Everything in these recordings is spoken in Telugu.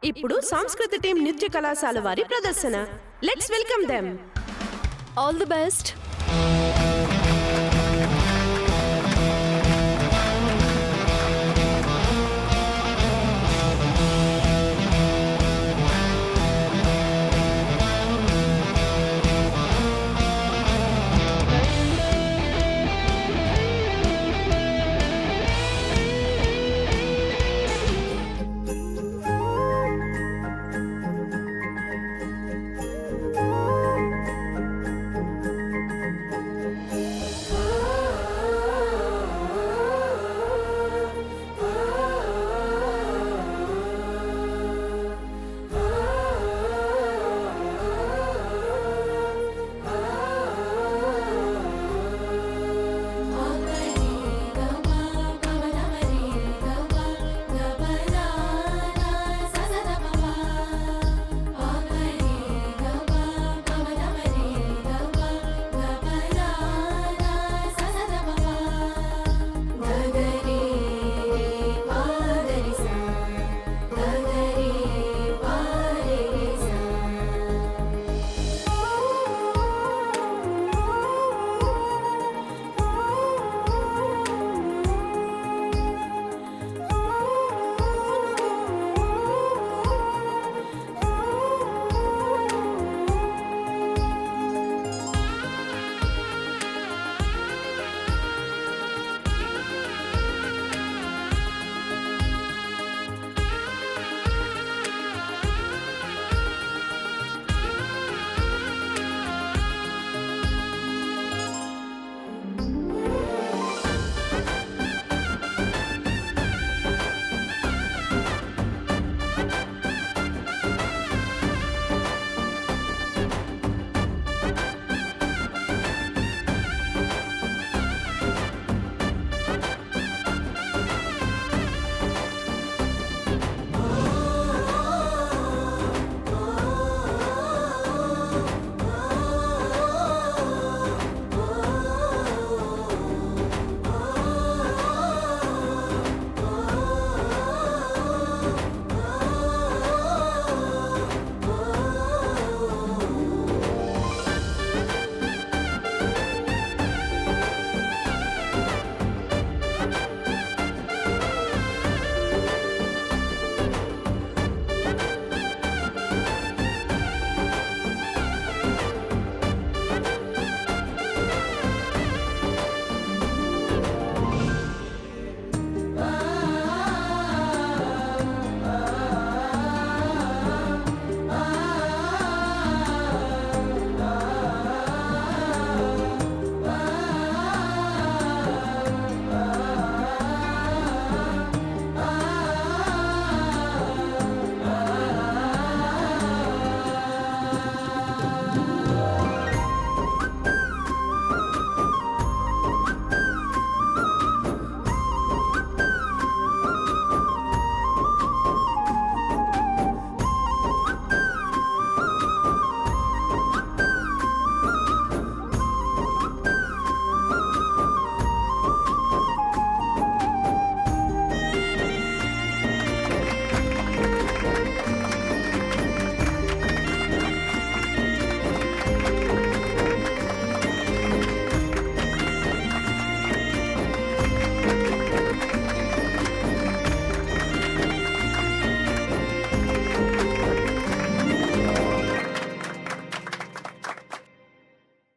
ఇప్పుడు సంస్కృతి టీం నృత్య కళాశాల వారి ప్రదర్శన. Let's welcome them. All the best.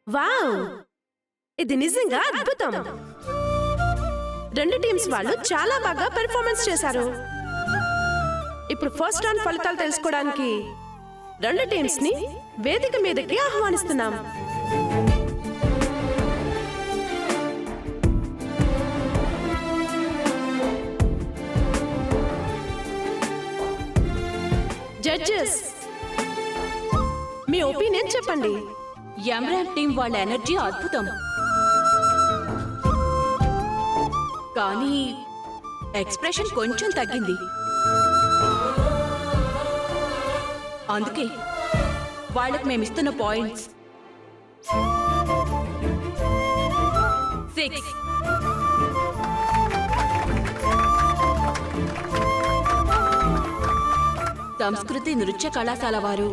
Wow, ఇది నిజంగా అద్భుతం. రెండు టీమ్స్ వాళ్ళు చాలా బాగా పెర్ఫార్మెన్స్ చేశారు. ఇప్పుడు ఫస్ట్ రౌండ్ ఫలితాలు తెలుసుకోవడానికి రెండు టీమ్స్ ని వేదిక మీదకి ఆహ్వానిస్తున్నాం. జడ్జెస్, మీ ఒపీనియన్ చెప్పండి. యమ్రాన్ టీం వాళ్ళ ఎనర్జీ అద్భుతం, కానీ ఎక్స్ప్రెషన్ కొంచెం తగ్గింది. అందుకే వాళ్ళకి మేమిస్తున్న పాయింట్స్ 6. సంస్కృతి నృత్య కళాశాల వారు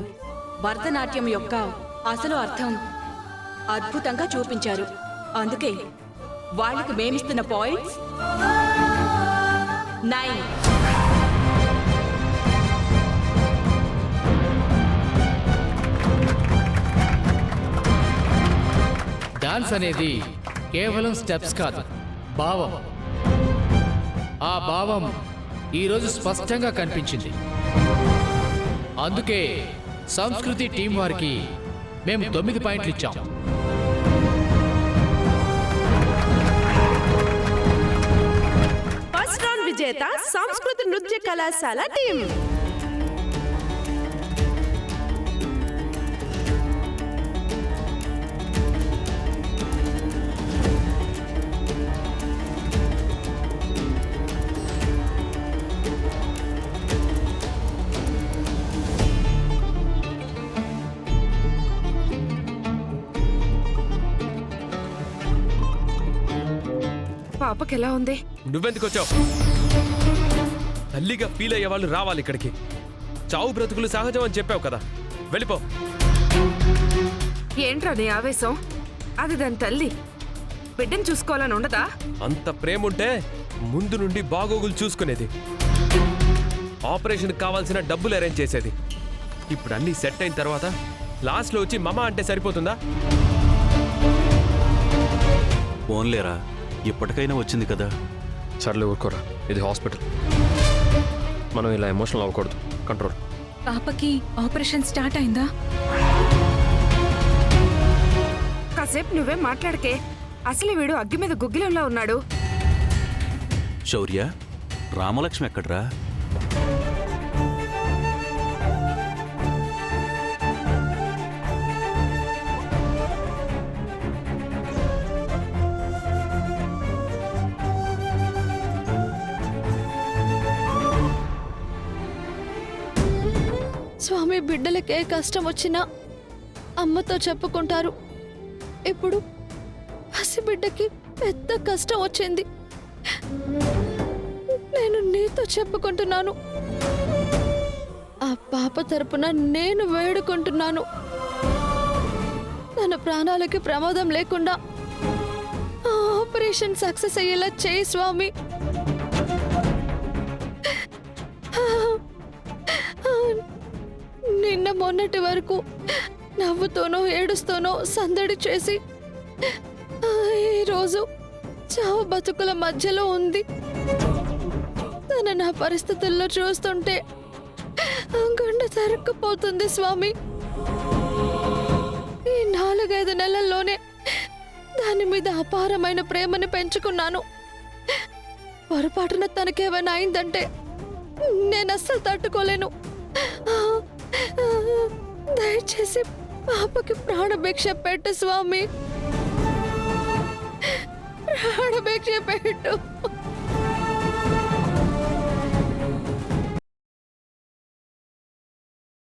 భరతనాట్యం యొక్క అసలు అర్థం అద్భుతంగా చూపించారు. అందుకే వాళ్ళకి మేమిస్తున్న పాయింట్స్ 9. డాన్స్ అనేది కేవలం స్టెప్స్ కాదు, భావం. ఆ భావం ఈరోజు స్పష్టంగా కనిపించింది. అందుకే సంస్కృతి టీం వారికి మేము 9 పాయింట్లు ఇచ్చాం. ఫస్ట్ రౌండ్ విజేత సంస్కృతి నృత్య కళాశాల టీం. పాపకి ఎలా ఉంది? నువ్వెందుకు వచ్చావు? తల్లిగా ఫీల్ అయ్యే వాళ్ళు రావాలి ఇక్కడికి. చావు బ్రతుకులు సహజం అని చెప్పావు కదా, వెళ్ళిపో. ఏంట్రా నీ ఆవేశం? అది దాని తల్లి, బిడ్డను చూసుకోవాలని ఉండదా? అంత ప్రేమ ఉంటే ముందు నుండి బాగోగులు చూసుకునేది, ఆపరేషన్ కావాల్సిన డబ్బులు అరేంజ్ చేసేది. ఇప్పుడు అన్నీ సెట్ అయిన తర్వాత లాస్ట్లో వచ్చి మమ అంటే సరిపోతుందా? ఫోన్లేరా, ఇప్పటికైనా వచ్చింది కదా. సర్లే ఊరుకోరా, ఇది హాస్పిటల్. మనం ఇలా ఎమోషనల్ అవ్వకూడదు. కంట్రోల్. పాపకి ఆపరేషన్ స్టార్ట్ అయిందా? కాసేపు నువ్వేం మాట్లాడకే. అసలు వీడు అగ్గి మీద గుగ్గిలంలా ఉన్నాడు. శౌర్య, రామలక్ష్మి ఎక్కడ్రా? స్వామి, బిడ్డలకే కష్టం వచ్చినా అమ్మతో చెప్పుకుంటారు. ఇప్పుడు పసిబిడ్డకి పెద్ద కష్టం వచ్చింది. నేను నీతో చెప్పుకుంటున్నాను. ఆ పాప తరపున నేను వేడుకుంటున్నాను. తన ప్రాణాలకి ప్రమాదం లేకుండా ఆ ఆపరేషన్ సక్సెస్ అయ్యేలా చేయి స్వామి. నిన్న మొన్నటి వరకు నవ్వుతోనో ఏడుస్తూనో సందడి చేసి ఈరోజు చావు బతుకుల మధ్యలో ఉంది. తన నా పరిస్థితుల్లో చూస్తుంటే గుండె తరుక్కుపోతుంది స్వామి. ఈ 4-5 నెలల్లోనే దాని మీద అపారమైన ప్రేమని పెంచుకున్నాను. పొరపాటున తనకేమైనా అయిందంటే నేను అస్సలు తట్టుకోలేను. దయచేసి పాపకి ప్రాణభిక్ష పెట్టు స్వామి, ప్రాణభిక్ష పెట్టు.